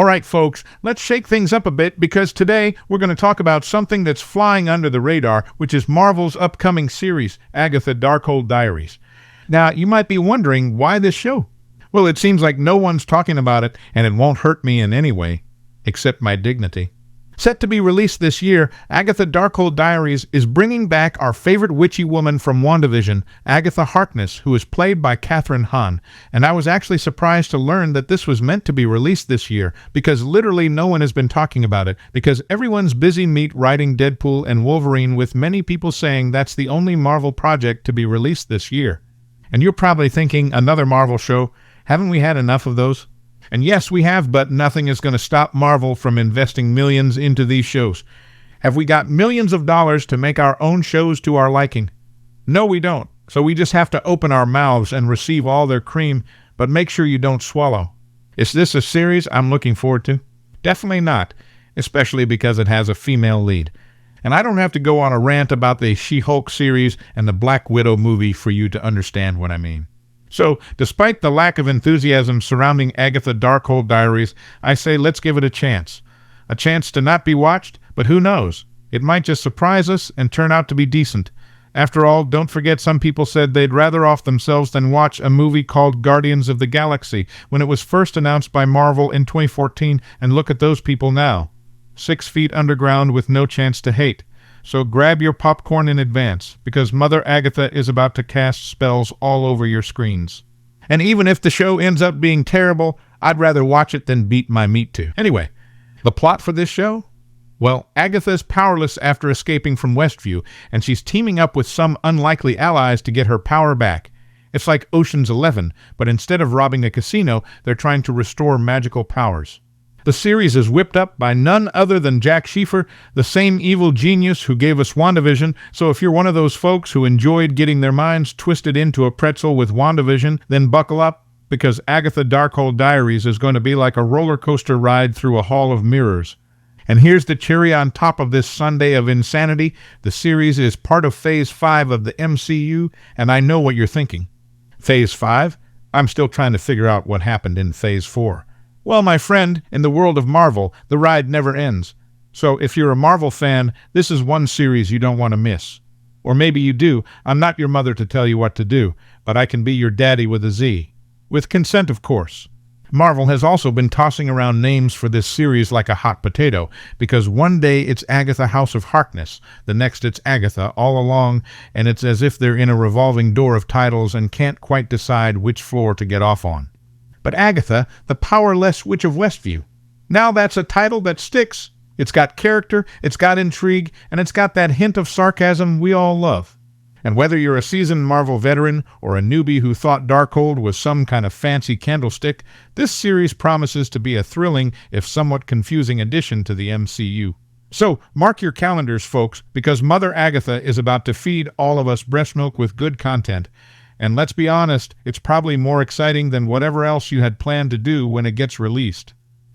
All right, folks, let's shake things up a bit because today we're going to talk about something that's flying under the radar, which is Marvel's upcoming series, Agatha Darkhold Diaries. Now, you might be wondering, why this show? Well, it seems like no one's talking about it, and it won't hurt me in any way, except my dignity. Set to be released this year, Agatha Darkhold Diaries is bringing back our favorite witchy woman from WandaVision, Agatha Harkness, who is played by Kathryn Hahn. And I was actually surprised to learn that this was meant to be released this year, because literally no one has been talking about it, because everyone's busy writing Deadpool and Wolverine, with many people saying that's the only Marvel project to be released this year. And you're probably thinking, another Marvel show? Haven't we had enough of those? And yes, we have, but nothing is going to stop Marvel from investing millions into these shows. Have we got millions of dollars to make our own shows to our liking? No, we don't. So we just have to open our mouths and receive all their cream, but make sure you don't swallow. Is this a series I'm looking forward to? Definitely not, especially because it has a female lead. And I don't have to go on a rant about the She-Hulk series and the Black Widow movie for you to understand what I mean. So, despite the lack of enthusiasm surrounding Agatha Darkhold Diaries, I say let's give it a chance. A chance to not be watched, but who knows? It might just surprise us and turn out to be decent. After all, don't forget some people said they'd rather off themselves than watch a movie called Guardians of the Galaxy when it was first announced by Marvel in 2014, and look at those people now. 6 feet underground with no chance to hate. So grab your popcorn in advance, because Mother Agatha is about to cast spells all over your screens. And even if the show ends up being terrible, I'd rather watch it than beat my meat to. Anyway, the plot for this show? Well, Agatha is powerless after escaping from Westview, and she's teaming up with some unlikely allies to get her power back. It's like Ocean's 11, but instead of robbing a casino, they're trying to restore magical powers. The series is whipped up by none other than Jack Schiefer, the same evil genius who gave us WandaVision, so if you're one of those folks who enjoyed getting their minds twisted into a pretzel with WandaVision, then buckle up, because Agatha Darkhold Diaries is going to be like a roller coaster ride through a hall of mirrors. And here's the cherry on top of this sundae of insanity. The series is part of Phase 5 of the MCU, and I know what you're thinking. Phase 5? I'm still trying to figure out what happened in Phase 4. Well, my friend, in the world of Marvel, the ride never ends. So if you're a Marvel fan, this is one series you don't want to miss. Or maybe you do. I'm not your mother to tell you what to do, but I can be your daddy with a Z. With consent, of course. Marvel has also been tossing around names for this series like a hot potato, because one day it's Agatha House of Harkness, the next it's Agatha all along, and it's as if they're in a revolving door of titles and can't quite decide which floor to get off on. But Agatha, the powerless witch of Westview. Now that's a title that sticks. It's got character, it's got intrigue, and it's got that hint of sarcasm we all love. And whether you're a seasoned Marvel veteran or a newbie who thought Darkhold was some kind of fancy candlestick, this series promises to be a thrilling, if somewhat confusing addition to the MCU. So, mark your calendars, folks, because Mother Agatha is about to feed all of us breast milk with good content. And let's be honest, it's probably more exciting than whatever else you had planned to do when it gets released.